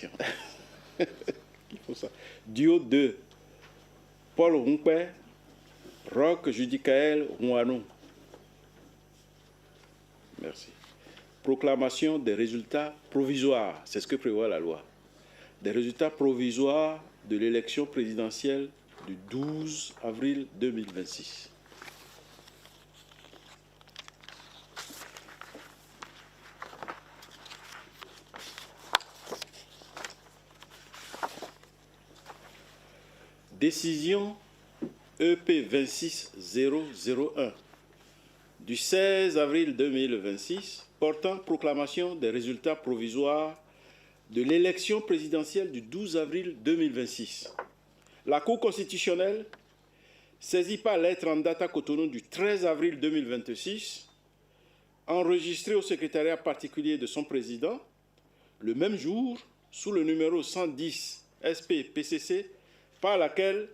question. Il faut ça. Duo 2. Paul Rumpe, Roch Judicaël Rouanou. Merci. Proclamation des résultats provisoires. C'est ce que prévoit la loi. Des résultats provisoires de l'élection présidentielle du 12 avril 2026. Décision EP 26001 du 16 avril 2026 portant proclamation des résultats provisoires de l'élection présidentielle du 12 avril 2026. La Cour constitutionnelle, saisie par lettre en date à Cotonou du 13 avril 2026, enregistrée au secrétariat particulier de son président, le même jour, sous le numéro 110 SP-PCC, par laquelle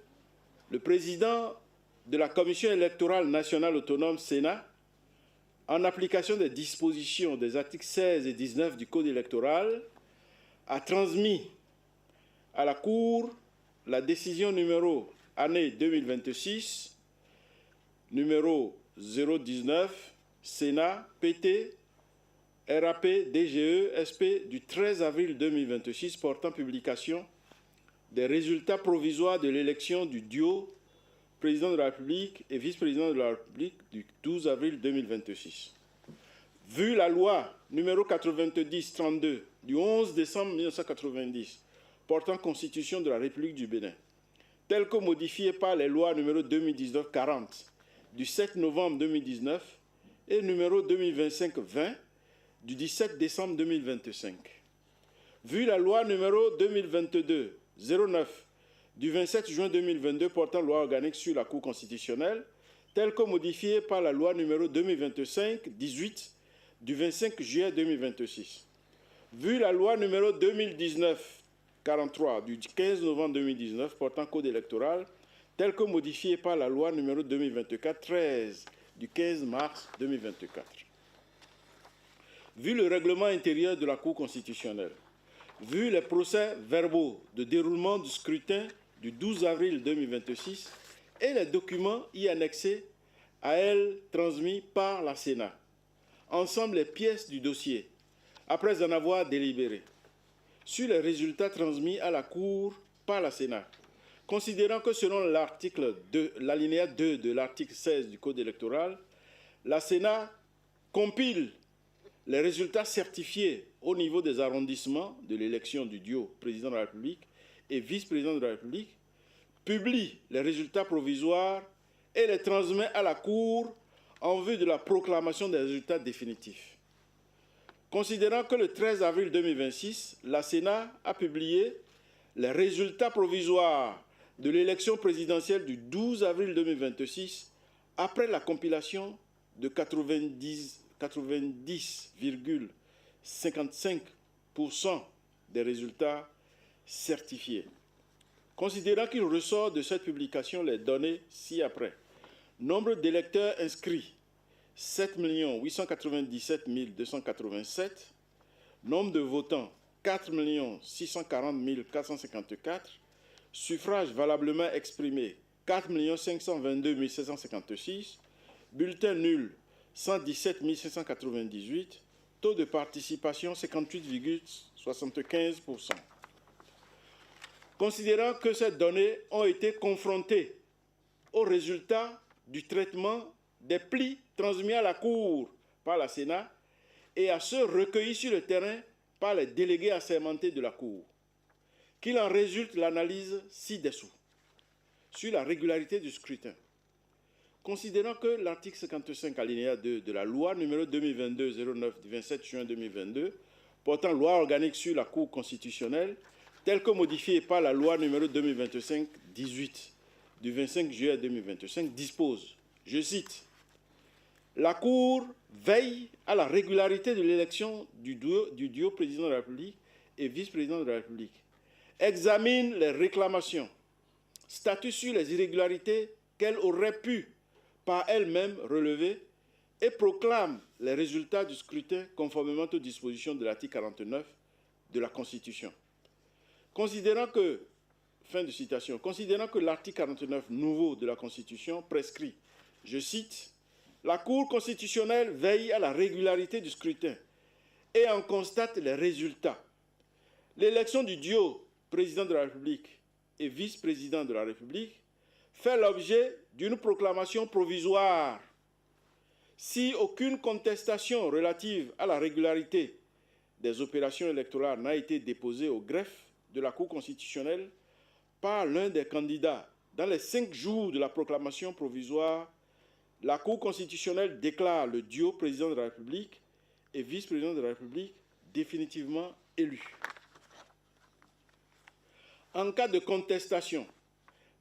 le président de la Commission électorale nationale autonome Sénat, en application des dispositions des articles 16 et 19 du Code électoral, a transmis à la Cour la décision numéro année 2026, numéro 019, Sénat, PT, RAP, DGE, SP du 13 avril 2026 portant publication des résultats provisoires de l'élection du duo président de la République et vice-président de la République du 12 avril 2026. Vu la loi numéro 90-32 du 11 décembre 1990 portant constitution de la République du Bénin, telle que modifiée par les lois numéro 2019-40 du 7 novembre 2019 et numéro 2025-20 du 17 décembre 2025. Vu la loi numéro 2022-09 du 27 juin 2022 portant loi organique sur la Cour constitutionnelle, telle que modifiée par la loi numéro 2025-18 du 25 juillet 2026. Vu la loi numéro 2019-43 du 15 novembre 2019 portant code électoral, telle que modifiée par la loi numéro 2024-13 du 15 mars 2024. Vu le règlement intérieur de la Cour constitutionnelle, vu les procès-verbaux de déroulement du scrutin du 12 avril 2026 et les documents y annexés à elle transmis par la Sénat, ensemble les pièces du dossier, après en avoir délibéré, sur les résultats transmis à la Cour par la Sénat, considérant que selon l'article 2, l'alinéa 2 de l'article 16 du Code électoral, la Sénat compile les résultats certifiés au niveau des arrondissements de l'élection du duo président de la République et vice-président de la République, publie les résultats provisoires et les transmet à la Cour en vue de la proclamation des résultats définitifs. Considérant que le 13 avril 2026, la Sénat a publié les résultats provisoires de l'élection présidentielle du 12 avril 2026 après la compilation de 90,55% des résultats certifiés. Considérant qu'il ressort de cette publication les données ci-après. Nombre d'électeurs inscrits, 7 897 287. Nombre de votants, 4 640 454. Suffrages valablement exprimés, 4 522 756. Bulletins nuls, 117 598. Taux de participation, 58,75%. Considérant que ces données ont été confrontées aux résultats du traitement des plis transmis à la Cour par la Sénat et à ceux recueillis sur le terrain par les délégués assermentés de la Cour, qu'il en résulte l'analyse ci-dessous sur la régularité du scrutin. Considérant que l'article 55 alinéa 2 de la loi numéro 2022-09 du 27 juin 2022 portant loi organique sur la Cour constitutionnelle, telle que modifiée par la loi numéro 2025-18 du 25 juillet 2025, dispose, je cite, « La Cour veille à la régularité de l'élection du duo président de la République et vice-président de la République, examine les réclamations, statue sur les irrégularités qu'elle aurait pu par elle-même relever et proclame les résultats du scrutin conformément aux dispositions de l'article 49 de la Constitution. Considérant que, fin de citation, considérant que l'article 49 nouveau de la Constitution prescrit, je cite, « La Cour constitutionnelle veille à la régularité du scrutin et en constate les résultats. L'élection du duo président de la République et vice-président de la République fait l'objet d'une proclamation provisoire. Si aucune contestation relative à la régularité des opérations électorales n'a été déposée au greffe de la Cour constitutionnelle par l'un des candidats dans les 5 jours de la proclamation provisoire, la Cour constitutionnelle déclare le duo président de la République et vice-président de la République définitivement élu. En cas de contestation,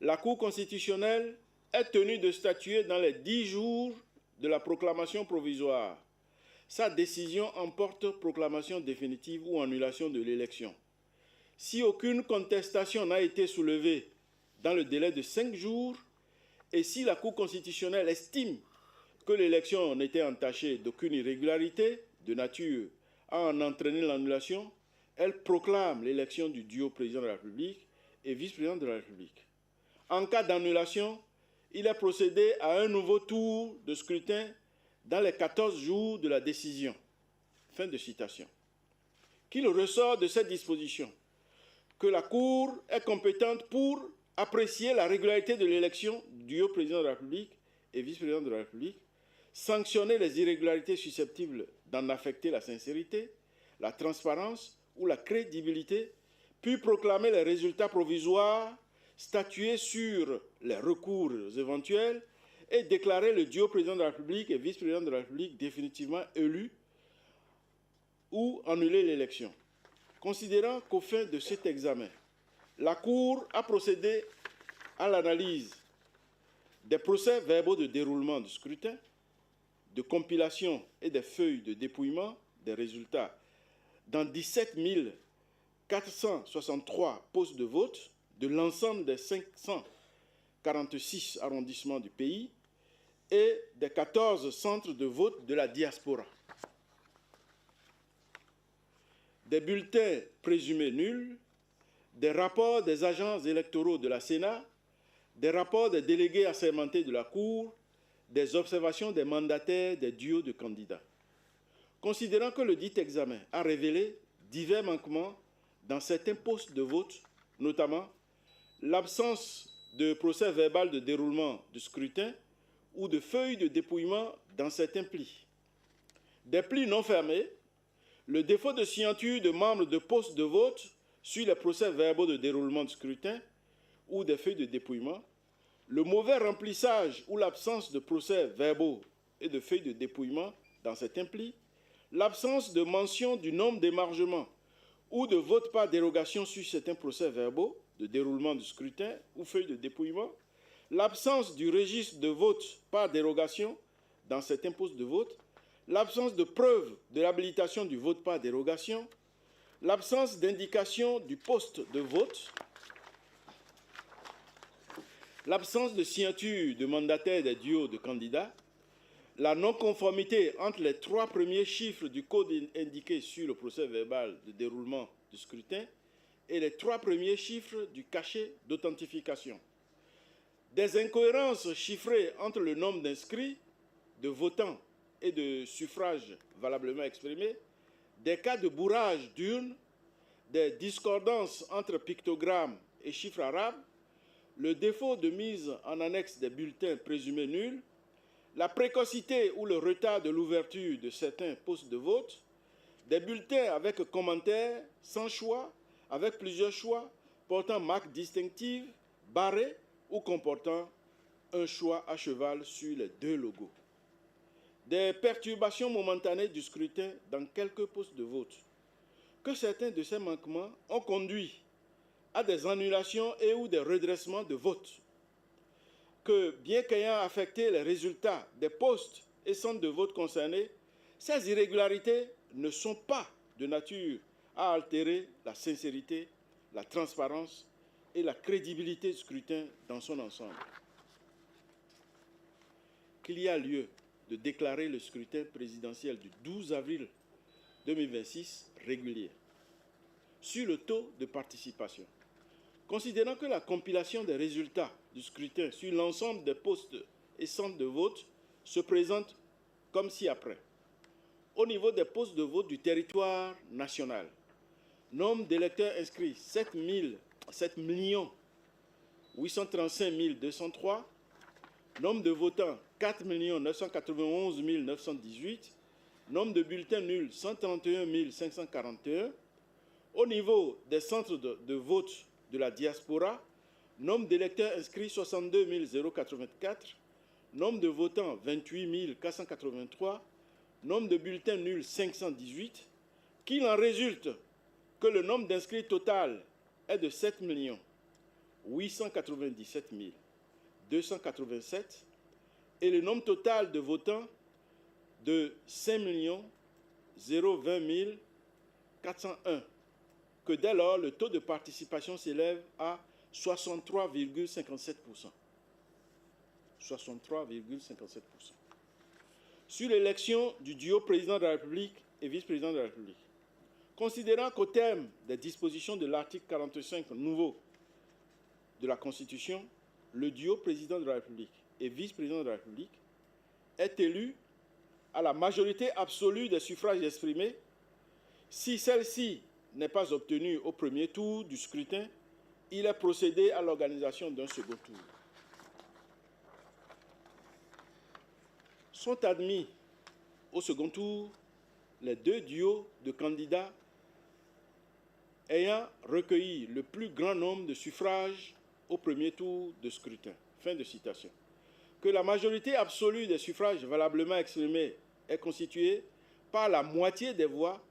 la Cour constitutionnelle est tenue de statuer dans les 10 jours de la proclamation provisoire. Sa décision emporte proclamation définitive ou annulation de l'élection. Si aucune contestation n'a été soulevée dans le délai de 5 jours et si la Cour constitutionnelle estime que l'élection n'était entachée d'aucune irrégularité de nature à en entraîner l'annulation, elle proclame l'élection du duo président de la République et vice-président de la République. En cas d'annulation, il est procédé à un nouveau tour de scrutin dans les 14 jours de la décision. Fin de citation. Qu'il ressort de cette disposition que la Cour est compétente pour apprécier la régularité de l'élection du duo président de la République et vice-président de la République, sanctionner les irrégularités susceptibles d'en affecter la sincérité, la transparence ou la crédibilité, puis proclamer les résultats provisoires, statuer sur les recours éventuels et déclarer le duo président de la République et vice-président de la République définitivement élu ou annuler l'élection. Considérant qu'au fin de cet examen, la Cour a procédé à l'analyse des procès-verbaux de déroulement du scrutin, de compilation et des feuilles de dépouillement des résultats dans 17 463 postes de vote de l'ensemble des 546 arrondissements du pays et des 14 centres de vote de la diaspora. Des bulletins présumés nuls, des rapports des agents électoraux de la Sénat, des rapports des délégués assermentés de la Cour, des observations des mandataires des duos de candidats. Considérant que le dit examen a révélé divers manquements dans certains postes de vote, notamment l'absence de procès verbal de déroulement du scrutin ou de feuilles de dépouillement dans certains plis, des plis non fermés, le défaut de signature de membres de postes de vote sur les procès-verbaux de déroulement du scrutin ou des feuilles de dépouillement, le mauvais remplissage ou l'absence de procès-verbaux et de feuilles de dépouillement dans certains plis, l'absence de mention du nombre d'émargements ou de vote par dérogation sur certains procès-verbaux de déroulement du scrutin ou feuilles de dépouillement, l'absence du registre de vote par dérogation dans certains postes de vote, l'absence de preuve de l'habilitation du vote par dérogation, l'absence d'indication du poste de vote, l'absence de signature de mandataire des duos de candidats, la non-conformité entre les 3 premiers chiffres du code indiqué sur le procès-verbal de déroulement du scrutin et les 3 premiers chiffres du cachet d'authentification. Des incohérences chiffrées entre le nombre d'inscrits, de votants et de suffrages valablement exprimés, des cas de bourrage d'urnes, des discordances entre pictogrammes et chiffres arabes, le défaut de mise en annexe des bulletins présumés nuls, la précocité ou le retard de l'ouverture de certains postes de vote, des bulletins avec commentaires, sans choix, avec plusieurs choix, portant marque distinctive, barrés ou comportant un choix à cheval sur les 2 logos. Des perturbations momentanées du scrutin dans quelques postes de vote. Que certains de ces manquements ont conduit à des annulations et ou des redressements de vote. Que, bien qu'ayant affecté les résultats des postes et centres de vote concernés, ces irrégularités ne sont pas de nature à altérer la sincérité, la transparence et la crédibilité du scrutin dans son ensemble. Qu'il y a lieu de déclarer le scrutin présidentiel du 12 avril 2026 régulier. sur le taux de participation. Considérant que la compilation des résultats du scrutin sur l'ensemble des postes et centres de vote se présente comme ci-après. Au niveau des postes de vote du territoire national, nombre d'électeurs inscrits 7 835 203, nombre de votants 4 991 918, nombre de bulletins nuls 131 541. Au niveau des centres de vote de la diaspora, nombre d'électeurs inscrits 62 084, nombre de votants 28 483, nombre de bulletins nuls 518, qu'il en résulte que le nombre d'inscrits total est de 7 897 287 et le nombre total de votants de 5 020 401, que dès lors le taux de participation s'élève à 63,57%. 63,57%. Sur l'élection du duo président de la République et vice-président de la République, considérant qu'au terme des dispositions de l'article 45 nouveau de la Constitution, le duo président de la République et vice-président de la République est élu à la majorité absolue des suffrages exprimés. Si celle-ci n'est pas obtenue au premier tour du scrutin, il est procédé à l'organisation d'un second tour. Sont admis au second tour les deux duos de candidats ayant recueilli le plus grand nombre de suffrages au premier tour de scrutin. Fin de citation. Que la majorité absolue des suffrages valablement exprimés est constituée par la moitié des voix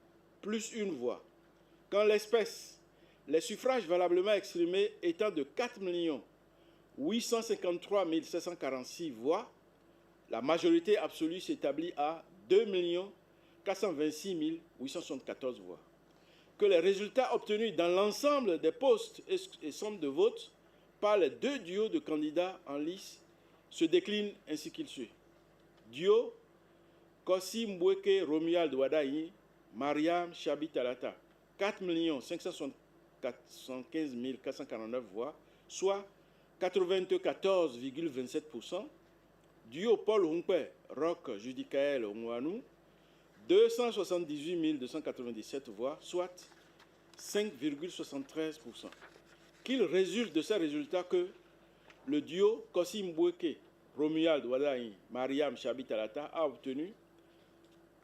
plus une voix. Qu'en l'espèce, les suffrages valablement exprimés étant de 4 853 746 voix, la majorité absolue s'établit à 2 426 874 voix. Que les résultats obtenus dans l'ensemble des postes et centres de vote par les deux duos de candidats en lice se déclinent ainsi qu'il suit. Duo Kossi Mbweke Romuald Wadayi, Mariam Chabi Talata, 4 575 449 voix, soit 94,27%. Duo Paul Hunkwe Roch Judicaël Onwanou, 278 297 voix, soit 5,73%. Qu'il résulte de ces résultats que le duo Kossi Mbweke Romuald Wadayi, Mariam Chabi Talata a obtenu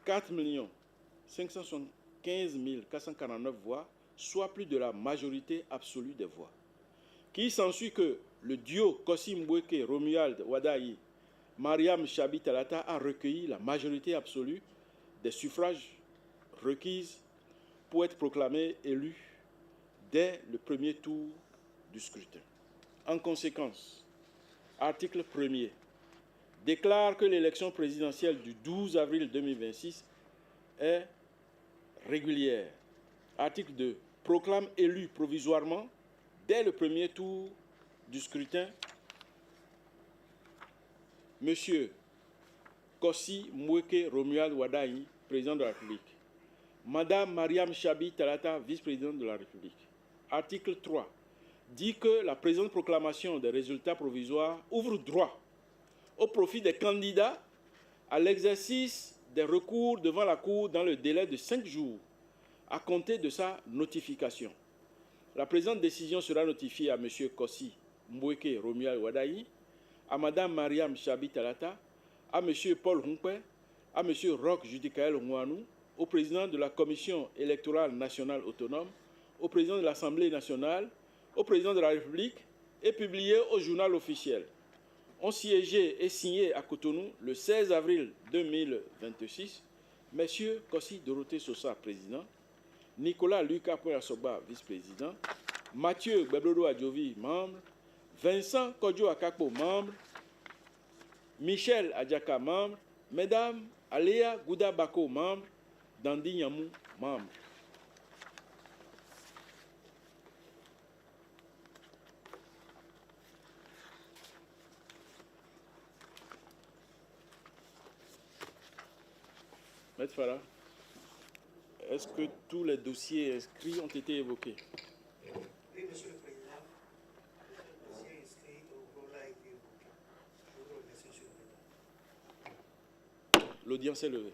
4 575 449 voix, soit plus de la majorité absolue des voix. Qu'il s'ensuit que le duo Kossi Mbweke Romuald Wadayi, Mariam Chabi Talata a recueilli la majorité absolue des suffrages requises pour être proclamé élu dès le premier tour du scrutin. En conséquence, article 1er déclare que l'élection présidentielle du 12 avril 2026 est régulière. Article 2 proclame élu provisoirement dès le premier tour du scrutin M. Kossi Mbweke Romuald Wadayi, président de la République. Madame Mariam Chabi Talata, vice-présidente de la République. Article 3 dit que la présente proclamation des résultats provisoires ouvre droit au profit des candidats à l'exercice des recours devant la Cour dans le délai de 5 jours à compter de sa notification. La présente décision sera notifiée à M. Kossi Mbweke Romuald Wadayi, à Mme Mariam Chabi Talata, à M. Paul Hunkwe, à M. Roch Judicaël Onwanou, au président de la Commission électorale nationale autonome, au président de l'Assemblée nationale, au président de la République et publié au journal officiel. Ont siégé et signé à Cotonou le 16 avril 2026 M. Kossi Dorothée Sosa, président, Nicolas Lucas Poyasoba, vice-président, Mathieu Gbeblodo Adjovi, membre, Vincent Kodjo Akakpo, membre, Michel Adjaka, membre, Mesdames Aléa Gouda Bako, membre, Dandi Nyamou, membre. Maître Farah, Est-ce que tous les dossiers inscrits ont été évoqués? Oui, Monsieur le Président, le dossier inscrit au vote a été évoqué. Je vous remercie, Monsieur le Président. L'audience est levée.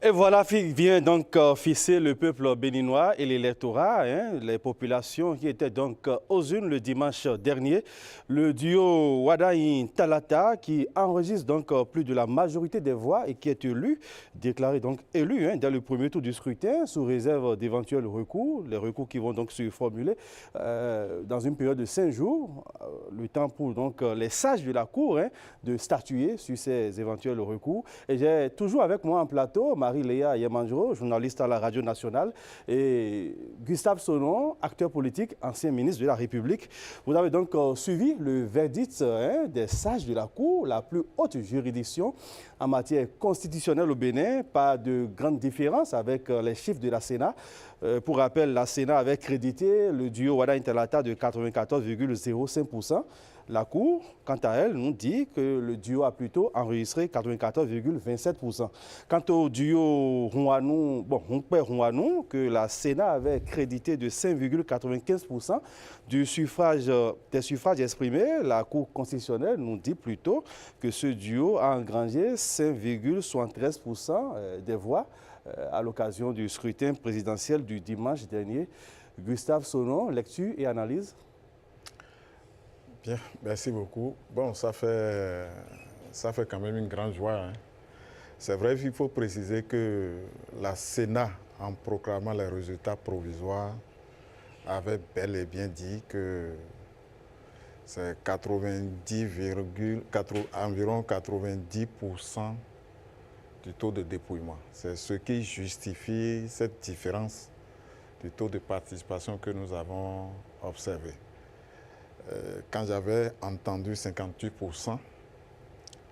Et voilà vient donc fixer le peuple béninois et l'électorat, les populations qui étaient donc aux urnes le dimanche dernier. Le duo Wadaïn Talata qui enregistre donc plus de la majorité des voix et qui est élu, déclaré donc élu dans le premier tour du scrutin sous réserve d'éventuels recours. Les recours qui vont donc se formuler dans une période de 5 jours, le temps pour donc les sages de la Cour de statuer sur ces éventuels recours. Et j'ai toujours avec moi en plateau Marie-Léa Yamanjuro, journaliste à la Radio Nationale, et Gustave Sonon, acteur politique, ancien ministre de la République. Vous avez donc suivi le verdict des sages de la Cour, la plus haute juridiction en matière constitutionnelle au Bénin. Pas de grande différence avec les chiffres de la Sénat. Pour rappel, la Sénat avait crédité le duo Wadaïn Talata de 94,05%. La Cour, quant à elle, nous dit que le duo a plutôt enregistré 94,27%. Quant au duo Humpé-Rouanou, que la Sénat avait crédité de 5,95% des suffrages exprimés, la Cour constitutionnelle nous dit plutôt que ce duo a engrangé 5,73% des voix à l'occasion du scrutin présidentiel du dimanche dernier. Gustave Sonon, lecture et analyse. Bien, merci beaucoup. Bon, ça fait quand même une grande joie. C'est vrai qu'il faut préciser que la Sénat, en proclamant les résultats provisoires, avait bel et bien dit que c'est environ 90% du taux de dépouillement. C'est ce qui justifie cette différence du taux de participation que nous avons observé. Quand j'avais entendu 58%,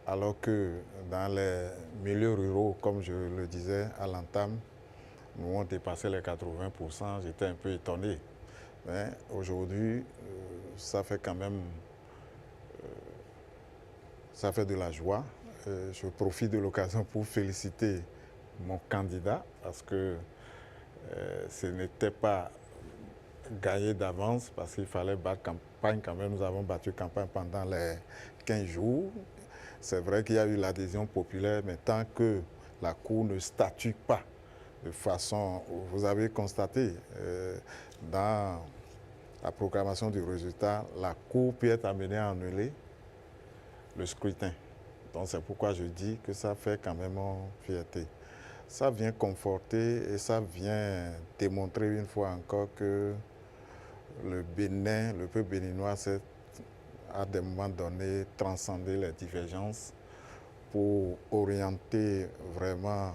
alors que dans les milieux ruraux, comme je le disais à l'entame, nous avons dépassé les 80%, j'étais un peu étonné. Mais aujourd'hui, ça fait quand même ça fait de la joie. Je profite de l'occasion pour féliciter mon candidat parce que ce n'était pas gagné d'avance parce qu'il fallait battre campagne quand même. Nous avons battu campagne pendant les 15 jours. C'est vrai qu'il y a eu l'adhésion populaire, mais tant que la Cour ne statue pas de façon, vous avez constaté, dans la proclamation du résultat, la Cour peut être amenée à annuler le scrutin. Donc c'est pourquoi je dis que ça fait quand même fierté. Ça vient conforter et ça vient démontrer une fois encore que le Bénin, le peuple béninois à des moments donnés transcender les divergences pour orienter vraiment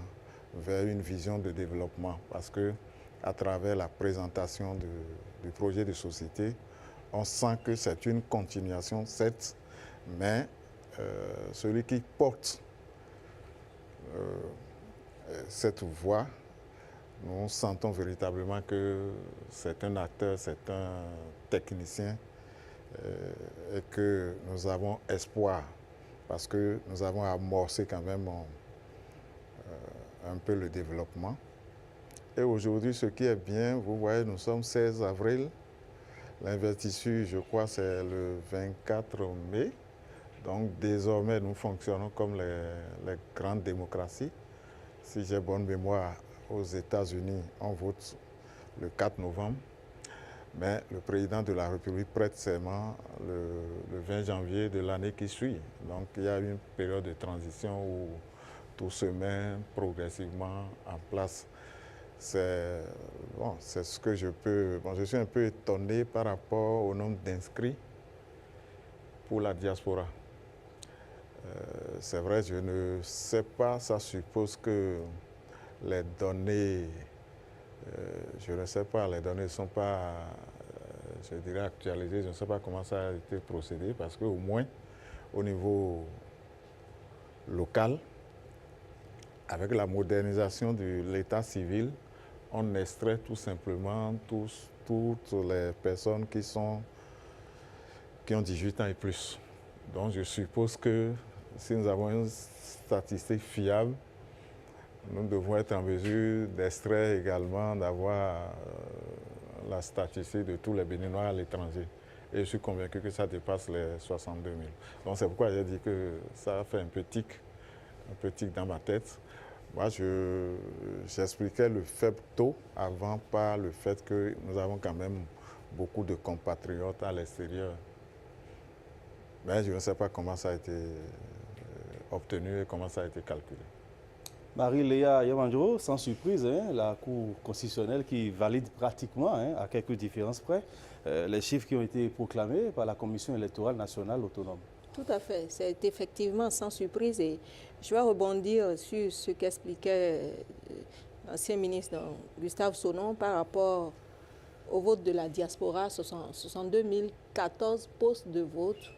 vers une vision de développement. Parce que à travers la présentation du projet de société, on sent que c'est une continuation, certes, mais celui qui porte cette voie, nous sentons véritablement que c'est un acteur, c'est un technicien et que nous avons espoir parce que nous avons amorcé quand même un peu le développement. Et aujourd'hui, ce qui est bien, vous voyez, nous sommes 16 avril. L'investiture, je crois, c'est le 24 mai. Donc désormais, nous fonctionnons comme les grandes démocraties. Si j'ai bonne mémoire, aux États-Unis, on vote le 4 novembre. Mais le président de la République prête serment le 20 janvier de l'année qui suit. Donc il y a une période de transition où tout se met progressivement en place. C'est ce que je peux... Bon, je suis un peu étonné par rapport au nombre d'inscrits pour la diaspora. C'est vrai, je ne sais pas, ça suppose que les données, je ne sais pas, les données ne sont pas, je dirais, actualisées. Je ne sais pas comment ça a été procédé parce qu'au moins, au niveau local. Avec la modernisation de l'état civil, on extrait tout simplement toutes les personnes qui ont 18 ans et plus. Donc je suppose que si nous avons une statistique fiable, nous devons être en mesure d'extraire également, d'avoir la statistique de tous les Béninois à l'étranger. Et je suis convaincu que ça dépasse les 62 000. Donc c'est pourquoi j'ai dit que ça fait un peu tic dans ma tête. Moi, j'expliquais le faible taux avant par le fait que nous avons quand même beaucoup de compatriotes à l'extérieur. Mais je ne sais pas comment ça a été obtenu et comment ça a été calculé. Marie-Léa Yamandjoro, sans surprise, hein, la Cour constitutionnelle qui valide pratiquement, hein, à quelques différences près, les chiffres qui ont été proclamés par la Commission électorale nationale autonome. Tout à fait, c'est effectivement sans surprise et je vais rebondir sur ce qu'expliquait l'ancien ministre Gustave Sonnon par rapport au vote de la diaspora, 62 014 postes de vote.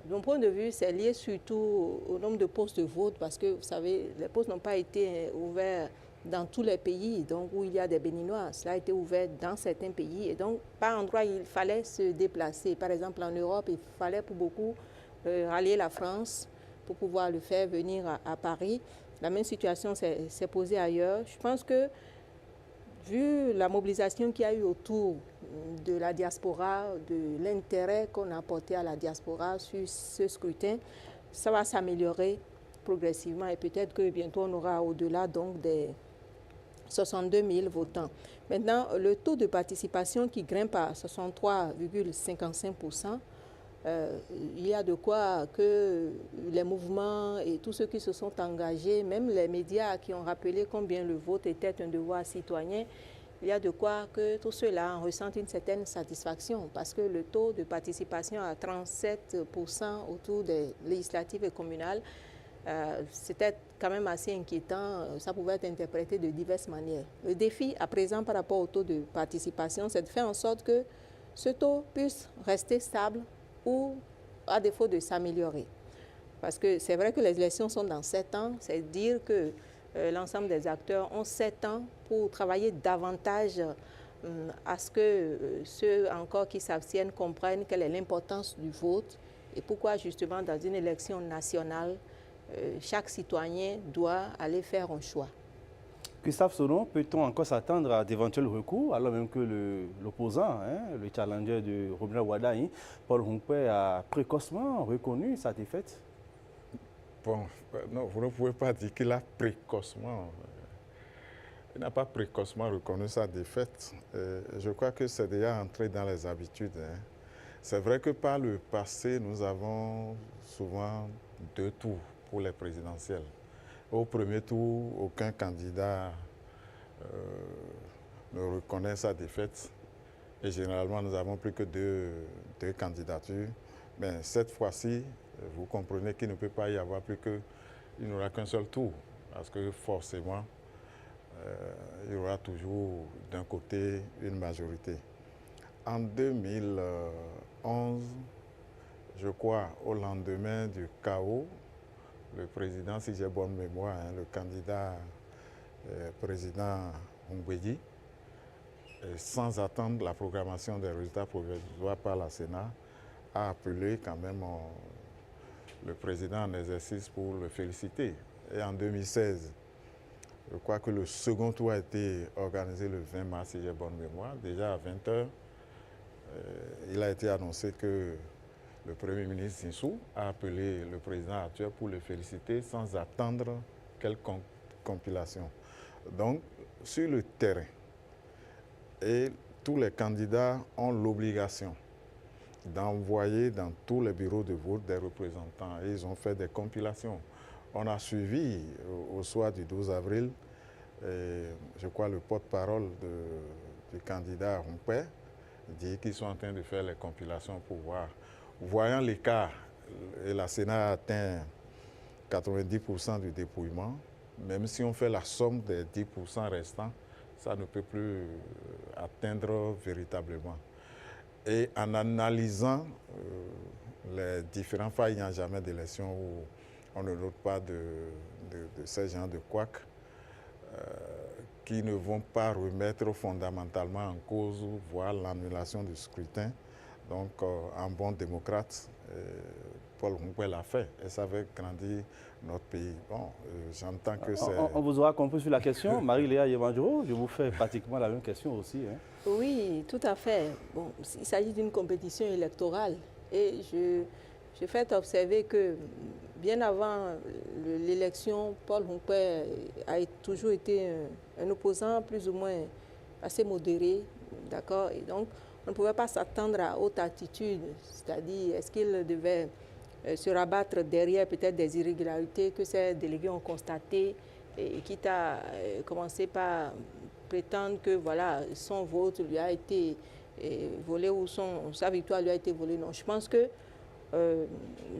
De mon point de vue, c'est lié surtout au nombre de postes de vote parce que, vous savez, les postes n'ont pas été ouverts dans tous les pays donc, où il y a des Béninois. Cela a été ouvert dans certains pays et donc, par endroit, il fallait se déplacer. Par exemple, en Europe, il fallait pour beaucoup rallier la France pour pouvoir le faire venir à Paris. La même situation s'est posée ailleurs. Je pense que, vu la mobilisation qu'il y a eu autour de la diaspora, de l'intérêt qu'on a apporté à la diaspora sur ce scrutin, ça va s'améliorer progressivement et peut-être que bientôt on aura au-delà donc des 62 000 votants. Maintenant, le taux de participation qui grimpe à 63,55%, il y a de quoi que les mouvements et tous ceux qui se sont engagés, même les médias qui ont rappelé combien le vote était un devoir citoyen, il y a de quoi que tous ceux-là ressentent une certaine satisfaction parce que le taux de participation à 37% autour des législatives et communales, c'était quand même assez inquiétant. Ça pouvait être interprété de diverses manières. Le défi à présent par rapport au taux de participation, c'est de faire en sorte que ce taux puisse rester stable ou à défaut de s'améliorer. Parce que c'est vrai que les élections sont dans 7 ans, c'est dire que l'ensemble des acteurs ont 7 ans pour travailler davantage à ce que ceux encore qui s'abstiennent comprennent quelle est l'importance du vote et pourquoi justement dans une élection nationale, chaque citoyen doit aller faire un choix. Gustave Sonnon, peut-on encore s'attendre à d'éventuels recours, alors même que l'opposant, hein, le challenger de Robert Wadaï, Paul Hunkwe, a précocement reconnu sa défaite? Bon, non, vous ne pouvez pas dire qu'il a précocement. Il n'a pas précocement reconnu sa défaite. Je crois que c'est déjà entré dans les habitudes. Hein. C'est vrai que par le passé, nous avons souvent 2 tours pour les présidentielles. Au premier tour, aucun candidat ne reconnaît sa défaite. Et généralement, nous n'avons plus que deux candidatures. Mais cette fois-ci, vous comprenez qu'il ne peut pas y avoir il n'y aura qu'un seul tour. Parce que forcément, il y aura toujours d'un côté une majorité. En 2011, je crois, au lendemain du chaos, le président, si j'ai bonne mémoire, hein, le candidat président Ngwedi, sans attendre la programmation des résultats provisoires par la Sénat, a appelé quand même le président en exercice pour le féliciter. Et en 2016, je crois que le second tour a été organisé le 20 mars, si j'ai bonne mémoire. Déjà à 20 h, il a été annoncé que le Premier ministre Zinsou a appelé le président actuel pour le féliciter sans attendre quelconque compilation. Donc, sur le terrain, et tous les candidats ont l'obligation d'envoyer dans tous les bureaux de vote des représentants. Et ils ont fait des compilations. On a suivi au soir du 12 avril, je crois le porte-parole du candidat Hunkwe dit qu'ils sont en train de faire les compilations pour voir. Voyant l'écart, et la Sénat a atteint 90% du dépouillement, même si on fait la somme des 10% restants, ça ne peut plus atteindre véritablement. Et en analysant les différents failles, il n'y a jamais d'élection où on ne doute pas de ces gens de couacs qui ne vont pas remettre fondamentalement en cause, voire l'annulation du scrutin. Donc, un bon démocrate, Paul Houmpoué l'a fait, et ça avait grandi notre pays. Bon, j'entends que c'est... On vous aura compris sur la question. Marie-Léa Yemandjoro, je vous fais pratiquement la même question aussi. Hein. Oui, tout à fait. Bon, il s'agit d'une compétition électorale et je fais observer que bien avant l'élection, Paul Houmpoué a toujours été un opposant plus ou moins assez modéré, d'accord? Et donc, on ne pouvait pas s'attendre à haute attitude, c'est-à-dire est-ce qu'il devait se rabattre derrière peut-être des irrégularités que ces délégués ont constatées, et quitte à commencer par prétendre que voilà, son vote lui a été volé ou sa victoire lui a été volée. Non, je pense que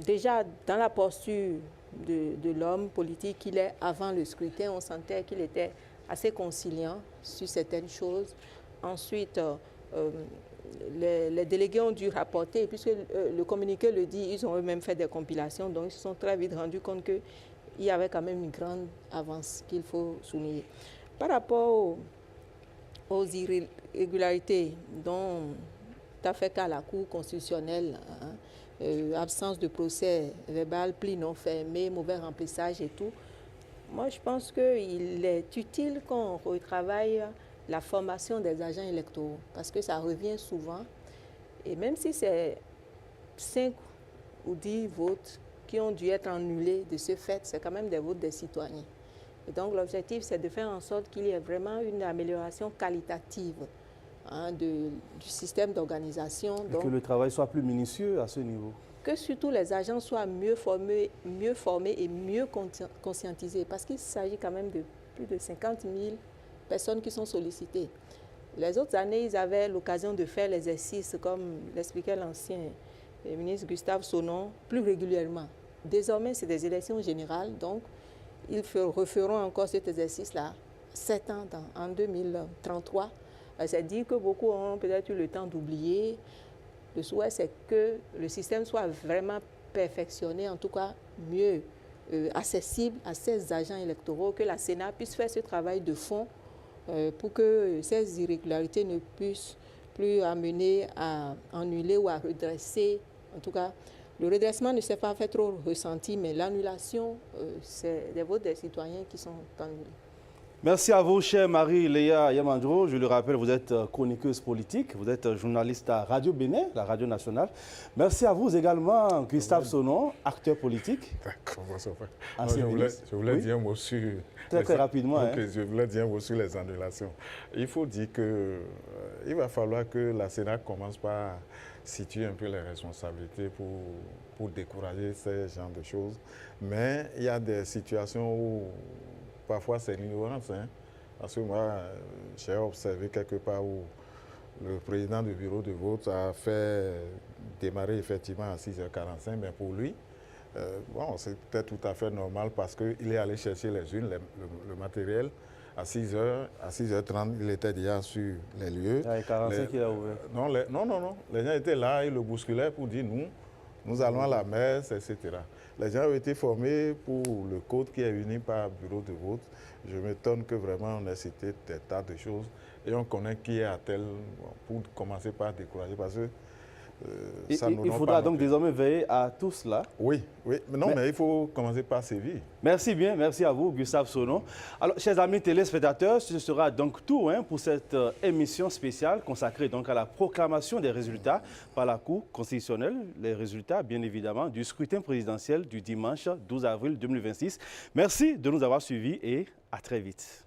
déjà dans la posture de l'homme politique qu'il est avant le scrutin, on sentait qu'il était assez conciliant sur certaines choses. Ensuite, les délégués ont dû rapporter, puisque le communiqué le dit, ils ont eux-mêmes fait des compilations, donc ils se sont très vite rendus compte qu'il y avait quand même une grande avance qu'il faut souligner. Par rapport aux irrégularités dont tu as fait cas à la Cour constitutionnelle, absence de procès verbal, pli non fermé, mauvais remplissage et tout, moi je pense qu'il est utile qu'on retravaille la formation des agents électoraux, parce que ça revient souvent. Et même si c'est 5 ou 10 votes qui ont dû être annulés de ce fait, c'est quand même des votes des citoyens. Et donc l'objectif, c'est de faire en sorte qu'il y ait vraiment une amélioration qualitative du système d'organisation. Que le travail soit plus minutieux à ce niveau. Que surtout les agents soient mieux formés et mieux conscientisés, parce qu'il s'agit quand même de plus de 50 000 personnes qui sont sollicitées. Les autres années, ils avaient l'occasion de faire l'exercice, comme l'expliquait l'ancien ministre Gustave Sonnon, plus régulièrement. Désormais, c'est des élections générales, donc ils referont encore cet exercice-là 7 ans en 2033. C'est-à-dire que beaucoup ont peut-être eu le temps d'oublier. Le souhait, c'est que le système soit vraiment perfectionné, en tout cas mieux accessible à ces agents électoraux, que la Sénat puisse faire ce travail de fond pour que ces irrégularités ne puissent plus amener à annuler ou à redresser. En tout cas, le redressement ne s'est pas fait trop ressenti, mais l'annulation, c'est des votes des citoyens qui sont annulés. Merci à vous, chère Marie-Léa Yemandjoro. Je le rappelle, vous êtes chroniqueuse politique, vous êtes journaliste à Radio Bénin, la radio nationale. Merci à vous également, Gustave Sonnon, acteur politique. D'accord, je voulais oui? dire un mot sur... Très rapidement. Okay, hein. Je voulais dire un mot sur les annulations. Il faut dire qu'il va falloir que la Sénat commence par situer un peu les responsabilités pour décourager ces genres de choses. Mais il y a des situations où parfois c'est l'ignorance. Hein, parce que moi, j'ai observé quelque part où le président du bureau de vote a fait démarrer effectivement à 6h45, mais pour lui, bon, c'était tout à fait normal parce qu'il est allé chercher les urnes, le matériel. À 6h30, il était déjà sur les lieux. Il y a 45 qu'il a ouvert. Non. Les gens étaient là, ils le bousculaient pour dire nous allons à la messe, etc. Les gens ont été formés pour le code qui est uni par bureau de vote. Je m'étonne que vraiment on ait cité des tas de choses et on connaît qui est à tel, pour commencer par décourager parce que il faudra donc désormais veiller à tout cela. Oui. Mais il faut commencer par sévir. Merci bien, merci à vous, Gustave Sonnon. Alors, chers amis téléspectateurs, ce sera donc tout pour cette émission spéciale consacrée donc à la proclamation des résultats par la Cour constitutionnelle. Les résultats, bien évidemment, du scrutin présidentiel du dimanche 12 avril 2026. Merci de nous avoir suivis et à très vite.